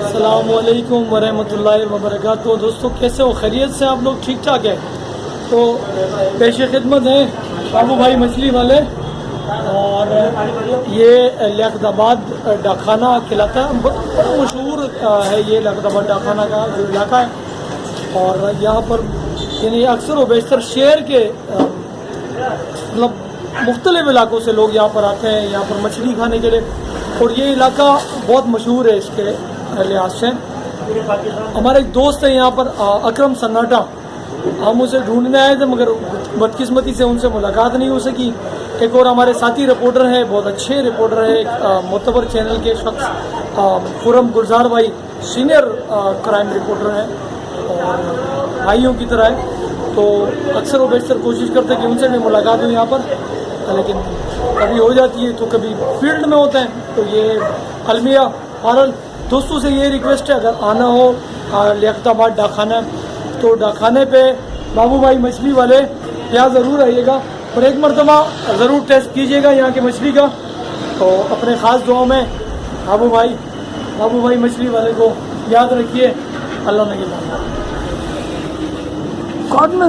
अस्सलामुअलैकुम वरहमतुल्लाहि वबरकातुहू। दोस्तों कैसे हो, खैरियत से आप लोग? ठीक ठाक है। तो पेश खिदमत है बाबू भाई मछली वाले, और ये लियाकताबाद डाखाना खिलाता है, बड़ा मशहूर है ये लियाकताबाद डाखाना का जो इलाका है। और यहाँ पर यानी अक्सर व बेशतर शहर के मतलब मुख्तलिफ इलाकों से लोग यहाँ पर आते हैं, यहाँ पर मछली खाने के लिए। और ये इलाका बहुत मशहूर है इसके लिहाज से। हमारे एक दोस्त है यहाँ पर अकरम सन्नाटा, हम उसे ढूंढने आए थे मगर बदकिस्मती से उनसे मुलाकात नहीं हो सकी। एक और हमारे साथी रिपोर्टर हैं, बहुत अच्छे रिपोर्टर हैं, एक मोतबर चैनल के शख्स खुरम गुलजार भाई, सीनियर क्राइम रिपोर्टर हैं और भाइयों की तरह है। तो अक्सर वो बेशतर कोशिश करते हैं कि उनसे भी मुलाकात हो यहाँ पर, लेकिन कभी हो जाती है तो कभी फील्ड में होते हैं। तो ये अलमिया बहरहाल दोस्तों से ये रिक्वेस्ट है, अगर आना हो लियाकताबाद डाखाना तो डाखाने पे बाबू भाई मछली वाले यहाँ ज़रूर आइएगा और एक मरतबा ज़रूर टेस्ट कीजिएगा यहाँ की मछली का। तो अपने ख़ास दुआओं में बाबू भाई मछली वाले को याद रखिए। अल्लाह ने